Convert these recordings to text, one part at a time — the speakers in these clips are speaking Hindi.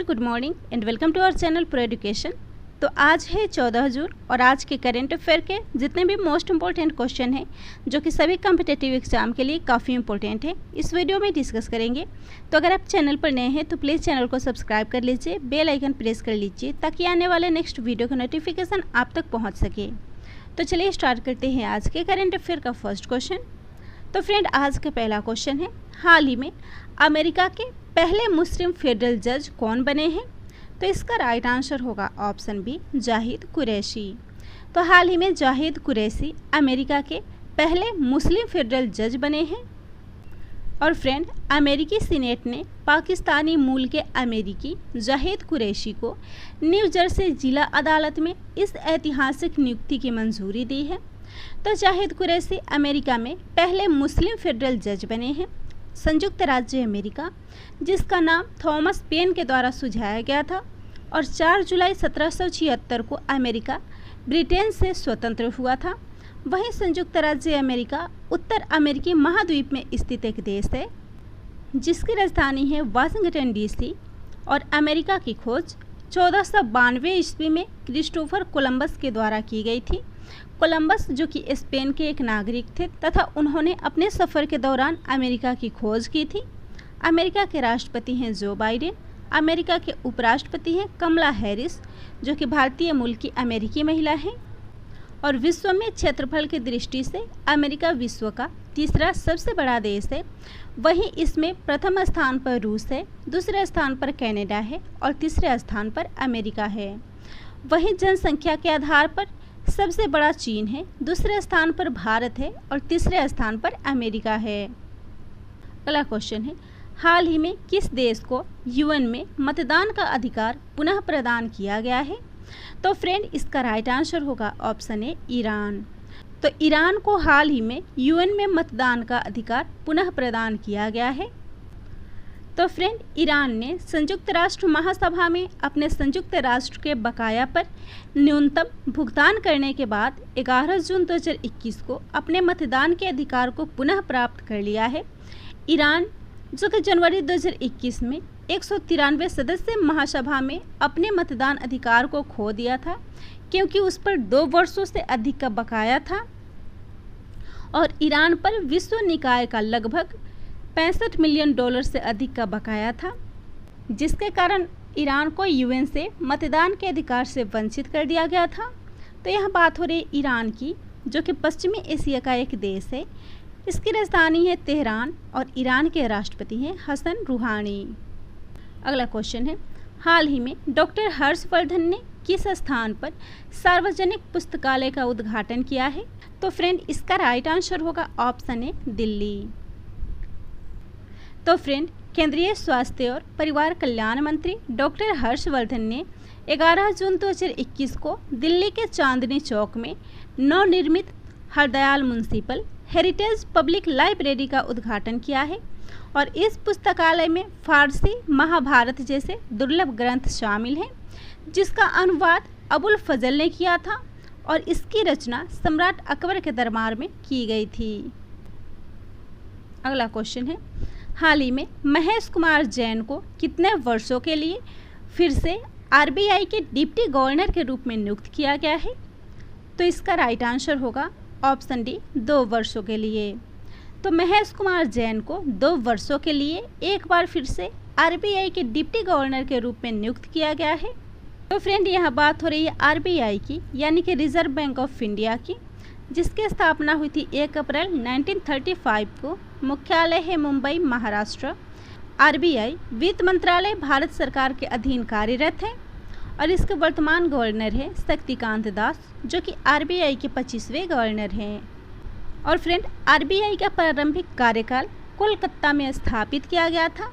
Good morning and welcome to our channel pro education. तो आज है 14 जून और आज के करेंट अफेयर के जितने भी मोस्ट इम्पॉर्टेंट क्वेश्चन हैं जो कि सभी कम्पिटिटिव एग्जाम के लिए काफ़ी इंपॉर्टेंट है, इस वीडियो में डिस्कस करेंगे। तो अगर आप चैनल पर नए हैं तो प्लीज़ चैनल को सब्सक्राइब कर लीजिए, बेल आइकन प्रेस कर लीजिए ताकि आने वाले नेक्स्ट वीडियो का नोटिफिकेशन आप तक पहुँच सके। तो चलिए स्टार्ट करते हैं आज के करेंट अफेयर का फर्स्ट क्वेश्चन। तो फ्रेंड, आज का पहला क्वेश्चन है, हाल ही में अमेरिका के पहले मुस्लिम फेडरल जज कौन बने हैं? तो इसका राइट आंसर होगा ऑप्शन बी, जाहिद कुरैशी। तो हाल ही में जाहिद कुरैशी अमेरिका के पहले मुस्लिम फेडरल जज बने हैं। और फ्रेंड, अमेरिकी सीनेट ने पाकिस्तानी मूल के अमेरिकी जाहिद कुरैशी को न्यू जर्सी जिला अदालत में इस ऐतिहासिक नियुक्ति की मंजूरी दी है। तो जाहिद कुरैशी अमेरिका में पहले मुस्लिम फेडरल जज बने हैं। संयुक्त राज्य अमेरिका, जिसका नाम थॉमस पेन के द्वारा सुझाया गया था, और 4 जुलाई 1776 को अमेरिका ब्रिटेन से स्वतंत्र हुआ था। वहीं संयुक्त राज्य अमेरिका उत्तर अमेरिकी महाद्वीप में स्थित एक देश है जिसकी राजधानी है वाशिंगटन डीसी। और अमेरिका की खोज 1492 ईस्वी में क्रिस्टोफर कोलंबस के द्वारा की गई थी। कोलंबस जो कि स्पेन के एक नागरिक थे तथा उन्होंने अपने सफ़र के दौरान अमेरिका की खोज की थी। अमेरिका के राष्ट्रपति हैं जो बाइडेन। अमेरिका के उपराष्ट्रपति हैं कमला हैरिस, जो कि भारतीय मूल की अमेरिकी महिला हैं। और विश्व में क्षेत्रफल की दृष्टि से अमेरिका विश्व का तीसरा सबसे बड़ा देश है। वहीं इसमें प्रथम स्थान पर रूस है, दूसरे स्थान पर कनाडा है और तीसरे स्थान पर अमेरिका है। वहीं जनसंख्या के आधार पर सबसे बड़ा चीन है, दूसरे स्थान पर भारत है और तीसरे स्थान पर अमेरिका है। अगला क्वेश्चन है, हाल ही में किस देश को यूएन में मतदान का अधिकार पुनः प्रदान किया गया है? तो फ्रेंड, इसका राइट आंसर होगा ऑप्शन ए, ईरान। तो ईरान को हाल ही में यूएन में मतदान का अधिकार पुनः प्रदान किया गया है। तो फ्रेंड, ईरान ने संयुक्त राष्ट्र महासभा में अपने संयुक्त राष्ट्र के बकाया पर न्यूनतम भुगतान करने के बाद 11 जून 2021 को अपने मतदान के अधिकार को पुनः प्राप्त कर लिया है। ईरान जो कि जनवरी 2021 में 193 सदस्य महासभा में अपने मतदान अधिकार को खो दिया था क्योंकि उस पर 2 वर्षों से अधिक का बकाया था। और ईरान पर विश्व निकाय का लगभग $65 मिलियन से अधिक का बकाया था, जिसके कारण ईरान को यूएन से मतदान के अधिकार से वंचित कर दिया गया था। तो यह बात हो रही ईरान की, जो कि पश्चिमी एशिया का एक देश है। इसकी राजधानी है तेहरान और ईरान के राष्ट्रपति हैं हसन रूहानी। अगला क्वेश्चन है, हाल ही में डॉक्टर हर्षवर्धन ने किस स्थान पर सार्वजनिक पुस्तकालय का उद्घाटन किया है? तो फ्रेंड, इसका राइट आंसर होगा ऑप्शन ए, दिल्ली। तो फ्रेंड, केंद्रीय स्वास्थ्य और परिवार कल्याण मंत्री डॉक्टर हर्षवर्धन ने 11 जून 2021 को दिल्ली के चांदनी चौक में नवनिर्मित Hardayal municipal heritage public library का उद्घाटन किया है। और इस पुस्तकालय में फारसी, महाभारत जैसे दुर्लभ ग्रंथ शामिल हैं, जिसका अनुवाद अबुल फजल ने किया था और इसकी रचना सम्राट अकबर के दरबार में की गई थी। अगला क्वेश्चन है, हाल ही में महेश कुमार जैन को कितने वर्षों के लिए फिर से आरबीआई के डिप्टी गवर्नर के रूप में नियुक्त किया गया है? तो इसका राइट आंसर होगा ऑप्शन डी, 2 वर्षों के लिए। तो महेश कुमार जैन को 2 वर्षों के लिए एक बार फिर से आरबीआई के डिप्टी गवर्नर के रूप में नियुक्त किया गया है। तो फ्रेंड, यह बात हो रही है आरबीआई की, यानी कि रिजर्व बैंक ऑफ इंडिया की, जिसकी स्थापना हुई थी 1 अप्रैल 1935 को। मुख्यालय है मुंबई, महाराष्ट्र। आरबीआई वित्त मंत्रालय भारत सरकार के अधीन कार्यरत है और इसके वर्तमान गवर्नर है शक्तिकांत दास, जो कि आरबीआई के 25वें गवर्नर हैं। और फ्रेंड, आरबीआई का प्रारंभिक कार्यकाल कोलकाता में स्थापित किया गया था,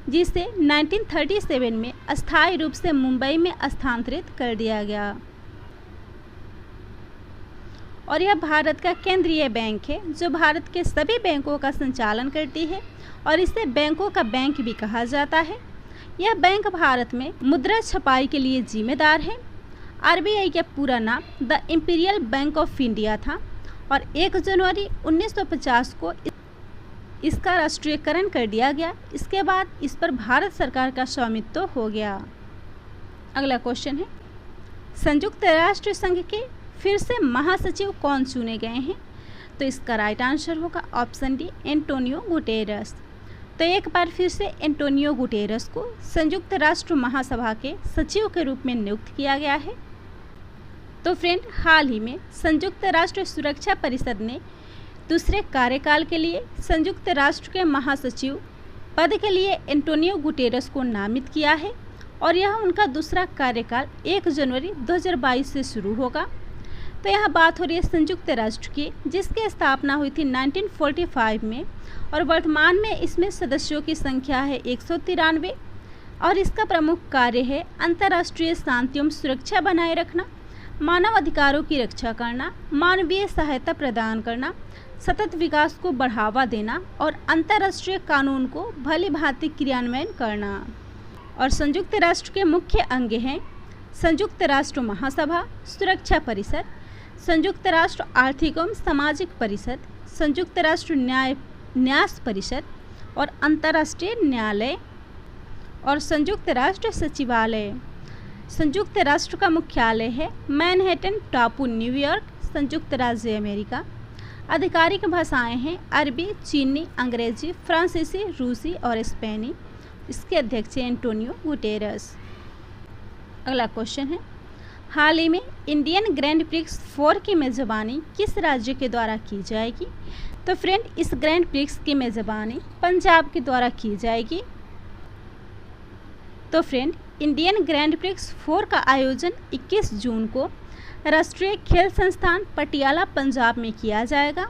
जिसे 1937 में अस्थायी रूप से मुंबई में स्थानांतरित कर दिया गया। और यह भारत का केंद्रीय बैंक है जो भारत के सभी बैंकों का संचालन करती है और इसे बैंकों का बैंक भी कहा जाता है। यह बैंक भारत में मुद्रा छपाई के लिए जिम्मेदार है। आरबीआई का पूरा नाम the imperial bank of India था और 1 जनवरी 1950 को इसका राष्ट्रीयकरण कर दिया गया। इसके बाद इस पर भारत सरकार का स्वामित्व हो गया। अगला क्वेश्चन है, संयुक्त राष्ट्र संघ के फिर से महासचिव कौन चुने गए हैं? तो इसका राइट आंसर होगा ऑप्शन डी, एंटोनियो गुटेरस। तो एक बार फिर से एंटोनियो गुटेरस को संयुक्त राष्ट्र महासभा के सचिव के रूप में नियुक्त किया गया है। तो फ्रेंड, हाल ही में संयुक्त राष्ट्र सुरक्षा परिषद ने दूसरे कार्यकाल के लिए संयुक्त राष्ट्र के महासचिव पद के लिए एंटोनियो गुटेरस को नामित किया है और यह उनका दूसरा कार्यकाल 1 जनवरी 2022 से शुरू होगा। तो यहाँ बात हो रही है संयुक्त राष्ट्र की, जिसकी स्थापना हुई थी 1945 में और वर्तमान में इसमें सदस्यों की संख्या है 193 और इसका प्रमुख कार्य है अंतर्राष्ट्रीय शांति एवं सुरक्षा बनाए रखना, मानव अधिकारों की रक्षा करना, मानवीय सहायता प्रदान करना, सतत विकास को बढ़ावा देना और अंतर्राष्ट्रीय कानून को भली भांति क्रियान्वयन करना। और संयुक्त राष्ट्र के मुख्य अंग हैं संयुक्त राष्ट्र महासभा, सुरक्षा परिषद, संयुक्त राष्ट्र आर्थिक एवं सामाजिक परिषद, संयुक्त राष्ट्र न्यास परिषद और अंतर्राष्ट्रीय न्यायालय और संयुक्त राष्ट्र सचिवालय। संयुक्त राष्ट्र का मुख्यालय है मैनहट्टन टापू, न्यूयॉर्क, संयुक्त राज्य अमेरिका। आधिकारिक भाषाएं हैं अरबी, चीनी, अंग्रेजी, फ्रांसीसी, रूसी और स्पेनी। इसके अध्यक्ष हैं एंटोनियो गुटेरस। अगला क्वेश्चन है, हाल ही में इंडियन ग्रैंड प्रिक्स 4 की मेज़बानी किस राज्य के द्वारा की जाएगी? तो फ्रेंड, इस ग्रैंड प्रिक्स की मेज़बानी पंजाब के द्वारा की जाएगी। तो फ्रेंड, इंडियन ग्रैंड प्रिक्स 4 का आयोजन 21 जून को राष्ट्रीय खेल संस्थान पटियाला, पंजाब में किया जाएगा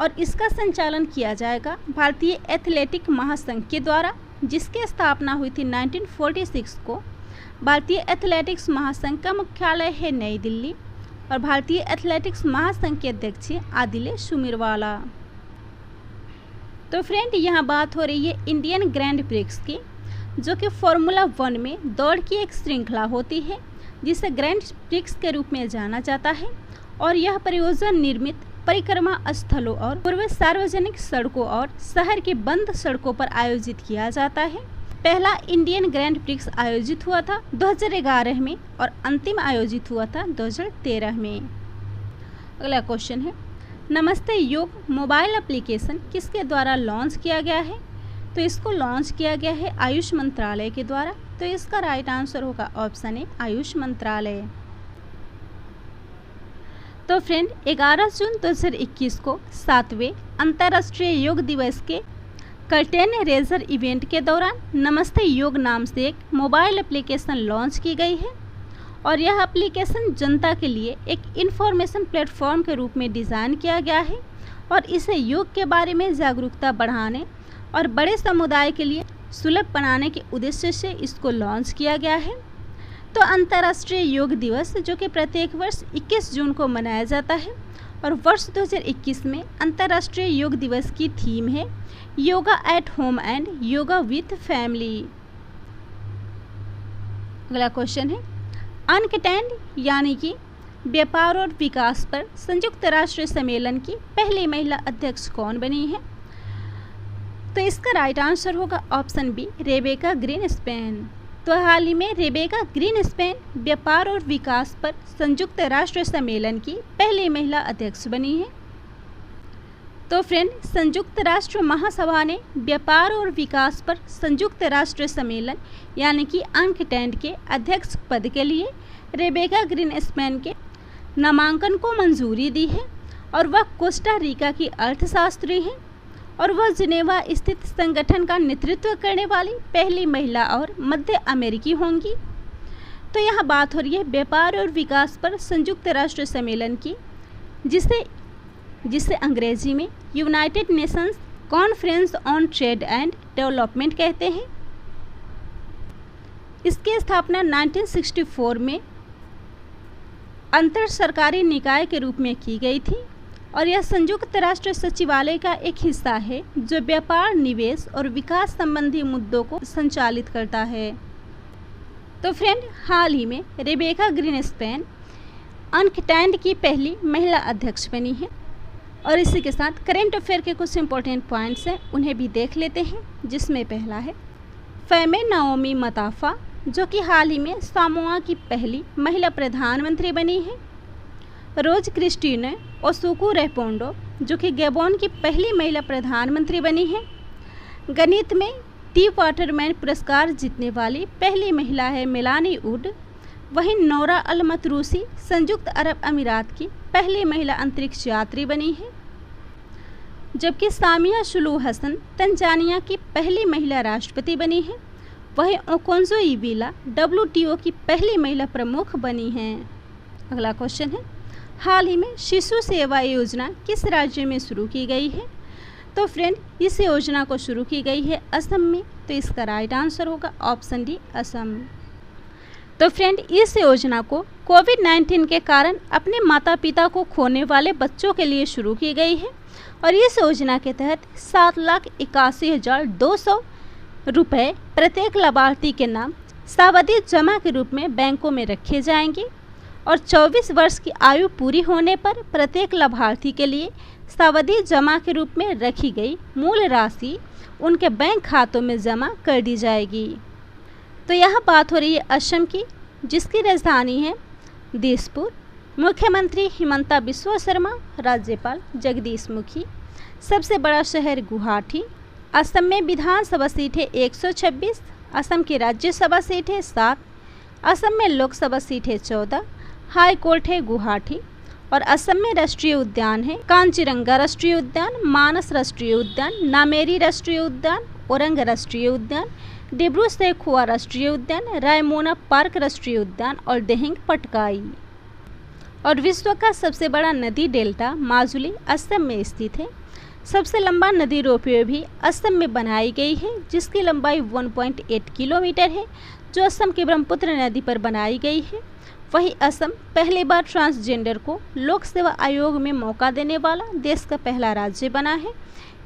और इसका संचालन किया जाएगा भारतीय एथलेटिक महासंघ के द्वारा, जिसकी स्थापना हुई थी 1946 को। भारतीय एथलेटिक्स महासंघ का मुख्यालय है नई दिल्ली और भारतीय एथलेटिक्स महासंघ के अध्यक्ष आदिल सुमीरवाला। तो फ्रेंड, यहाँ बात हो रही है इंडियन ग्रैंड प्रिक्स की, जो कि फार्मूला 1 में दौड़ की एक श्रृंखला होती है जिसे ग्रैंड प्रिक्स के रूप में जाना जाता है और यह परियोजना निर्मित परिक्रमा स्थलों और पूर्व सार्वजनिक सड़कों और शहर की बंद सड़कों पर आयोजित किया जाता है। पहला इंडियन ग्रैंड प्रिक्स आयोजित हुआ था 2011 में और अंतिम आयोजित हुआ था 2013 में। अगला क्वेश्चन है, नमस्ते योग मोबाइल एप्लीकेशन किसके द्वारा लॉन्च किया गया है? तो इसको लॉन्च किया गया है आयुष मंत्रालय के द्वारा। तो इसका राइट आंसर होगा ऑप्शन ए, आयुष मंत्रालय। तो फ्रेंड, 11 जून 2021 को 7वें अंतर्राष्ट्रीय योग दिवस के कर्टेन रेजर इवेंट के दौरान नमस्ते योग नाम से एक मोबाइल एप्लीकेशन लॉन्च की गई है और यह एप्लीकेशन जनता के लिए एक इंफॉर्मेशन प्लेटफॉर्म के रूप में डिज़ाइन किया गया है और इसे योग के बारे में जागरूकता बढ़ाने और बड़े समुदाय के लिए सुलभ बनाने के उद्देश्य से इसको लॉन्च किया गया है। तो अंतर्राष्ट्रीय योग दिवस, जो कि प्रत्येक वर्ष 21 जून को मनाया जाता है और वर्ष 2021 में अंतर्राष्ट्रीय योग दिवस की थीम है yoga at home and yoga with family. अगला क्वेश्चन है, अनकटेंड यानी कि व्यापार और विकास पर संयुक्त राष्ट्र सम्मेलन की पहली महिला अध्यक्ष कौन बनी है? तो इसका राइट आंसर होगा ऑप्शन बी, रेबेका ग्रीनस्पैन। तो हाल ही में रेबेका ग्रीनस्पैन व्यापार और विकास पर संयुक्त राष्ट्र सम्मेलन की पहली महिला अध्यक्ष बनी है। तो फ्रेंड, संयुक्त राष्ट्र महासभा ने व्यापार और विकास पर संयुक्त राष्ट्र सम्मेलन यानी कि अनकटेंड के अध्यक्ष पद के लिए रेबेका ग्रीनस्पैन के नामांकन को मंजूरी दी है और वह कोस्टा रिका की अर्थशास्त्री हैं और वह जिनेवा स्थित संगठन का नेतृत्व करने वाली पहली महिला और मध्य अमेरिकी होंगी। तो यहाँ बात हो रही है व्यापार और विकास पर संयुक्त राष्ट्र सम्मेलन की, जिसे अंग्रेजी में United Nations conference on trade and development कहते हैं। इसकी स्थापना 1964 में अंतर सरकारी निकाय के रूप में की गई थी और यह संयुक्त राष्ट्र सचिवालय का एक हिस्सा है जो व्यापार, निवेश और विकास संबंधी मुद्दों को संचालित करता है। तो फ्रेंड, हाल ही में रेबेका ग्रीनस्पैन अनकटेंड की पहली महिला अध्यक्ष बनी है। और इसी के साथ करेंट अफेयर के कुछ इंपॉर्टेंट पॉइंट्स हैं, उन्हें भी देख लेते हैं, जिसमें पहला है फेमे नाओमी मताफा जो कि हाल ही में सामोआ की पहली महिला प्रधानमंत्री बनी है। रोज क्रिस्टीने ओसुकू-रेपोंडो, जो कि गैबोन की पहली महिला प्रधानमंत्री बनी है। गणित में टी वाटरमैन पुरस्कार जीतने वाली पहली महिला है मेलानी वुड। वहीं नोरा अल मतरूसी संयुक्त अरब अमीरात की पहली महिला अंतरिक्ष यात्री बनी है, जबकि सामिया सुलूह हसन तंजानिया की पहली महिला राष्ट्रपति बनी है। वहीं ओकोंजो-इवेला WTO की पहली महिला प्रमुख बनी हैं। अगला क्वेश्चन है, हाल ही में शिशु सेवा योजना किस राज्य में शुरू की गई है? तो फ्रेंड, इस योजना को शुरू की गई है असम में, तो इसका राइट आंसर होगा ऑप्शन डी असम। तो फ्रेंड, इस योजना को कोविड-19 के कारण अपने माता पिता को खोने वाले बच्चों के लिए शुरू की गई है और इस योजना के तहत 7,81,200 रुपये प्रत्येक लाभार्थी के नाम सावधि जमा के रूप में बैंकों में रखे जाएंगे और 24 वर्ष की आयु पूरी होने पर प्रत्येक लाभार्थी के लिए सावधि जमा के रूप में रखी गई मूल राशि उनके बैंक खातों में जमा कर दी जाएगी। तो यहाँ बात हो रही है असम की, जिसकी राजधानी है दिसपुर। मुख्यमंत्री हिमंता बिस्वा शर्मा, राज्यपाल जगदीश मुखी। सबसे बड़ा शहर गुवाहाटी। असम में विधानसभा सीट है 126। असम की राज्यसभा सीट है 7। असम में लोकसभा सीट है 14। हाई कोर्ट है गुवाहाटी। और असम में राष्ट्रीय उद्यान है कांचीरंगा राष्ट्रीय उद्यान, मानस राष्ट्रीय उद्यान, नामेरी राष्ट्रीय उद्यान, औरंग राष्ट्रीय उद्यान, डिब्रू-सैखोवा राष्ट्रीय उद्यान, रायमोना पार्क राष्ट्रीय उद्यान और दिहिंग पटकाई। और विश्व का सबसे बड़ा नदी डेल्टा माजुली असम में स्थित है। सबसे लंबा नदी रोपवे भी असम में बनाई गई है, जिसकी लंबाई 1.8 किलोमीटर है, जो असम के ब्रह्मपुत्र नदी पर बनाई गई है। वहीं असम पहली बार ट्रांसजेंडर को लोक सेवा आयोग में मौका देने वाला देश का पहला राज्य बना है।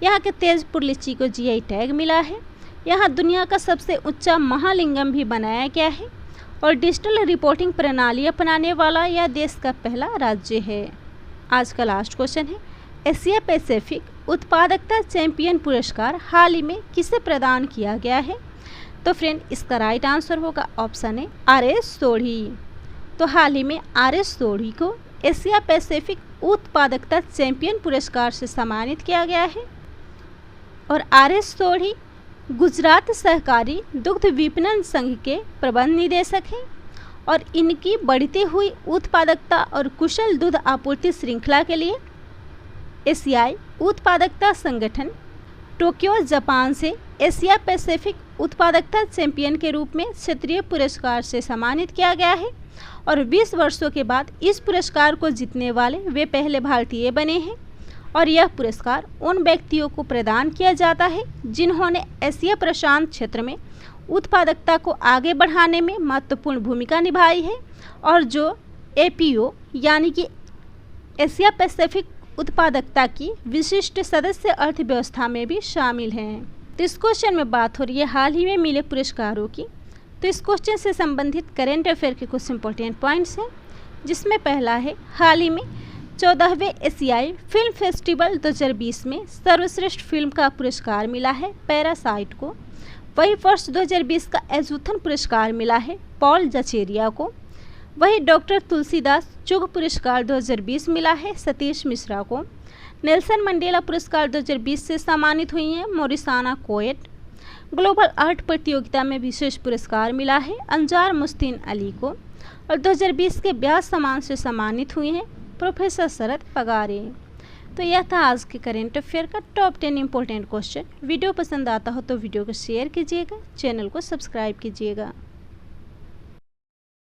यहाँ के तेजपुर लीची को GI टैग मिला है। यहाँ दुनिया का सबसे ऊंचा महालिंगम भी बनाया गया है और डिजिटल रिपोर्टिंग प्रणाली अपनाने वाला यह देश का पहला राज्य है। आज का लास्ट क्वेश्चन है, एशिया पैसिफिक उत्पादकता चैंपियन पुरस्कार हाल ही में किसे प्रदान किया गया है? तो फ्रेंड, इसका राइट आंसर होगा ऑप्शन है RS सोढ़ी। तो हाल ही में RS सोढ़ी को एशिया पैसिफिक उत्पादकता चैंपियन पुरस्कार से सम्मानित किया गया है। और RS सोढ़ी गुजरात सहकारी दुग्ध विपणन संघ के प्रबंध निदेशक हैं और इनकी बढ़ती हुई उत्पादकता और कुशल दूध आपूर्ति श्रृंखला के लिए एशियाई उत्पादकता संगठन टोक्यो जापान से एशिया पैसिफिक उत्पादकता चैंपियन के रूप में क्षेत्रीय पुरस्कार से सम्मानित किया गया है और 20 वर्षों के बाद इस पुरस्कार को जीतने वाले वे पहले भारतीय बने हैं। और यह पुरस्कार उन व्यक्तियों को प्रदान किया जाता है जिन्होंने एशिया प्रशांत क्षेत्र में उत्पादकता को आगे बढ़ाने में महत्वपूर्ण भूमिका निभाई है और जो APO यानी कि एशिया पैसिफिक उत्पादकता की विशिष्ट सदस्य अर्थव्यवस्था में भी शामिल हैं। तो इस क्वेश्चन में बात हो रही है हाल ही में मिले पुरस्कारों की। तो इस क्वेश्चन से संबंधित करेंट अफेयर के कुछ इंपॉर्टेंट पॉइंट्स हैं, जिसमें पहला है हाल ही में 14वें एशियाई फिल्म फेस्टिवल 2020 में सर्वश्रेष्ठ फिल्म का पुरस्कार मिला है पैरासाइट को। वही वर्ष 2020 का एजूथन पुरस्कार मिला है पॉल जचेरिया को। वही डॉक्टर तुलसीदास चुग पुरस्कार 2020 मिला है सतीश मिश्रा को। नेल्सन मंडेला पुरस्कार 2020 से सम्मानित हुई हैं मोरिसाना कोएट। ग्लोबल आर्ट प्रतियोगिता में विशेष पुरस्कार मिला है अंजार मुस्तीन अली को। और 2020 के ब्याज सम्मान से सम्मानित हुई हैं प्रोफेसर शरद पगारे। तो यह था आज के करेंट अफेयर का टॉप 10 इंपॉर्टेंट क्वेश्चन। वीडियो पसंद आता हो तो वीडियो को शेयर कीजिएगा, चैनल को सब्सक्राइब कीजिएगा।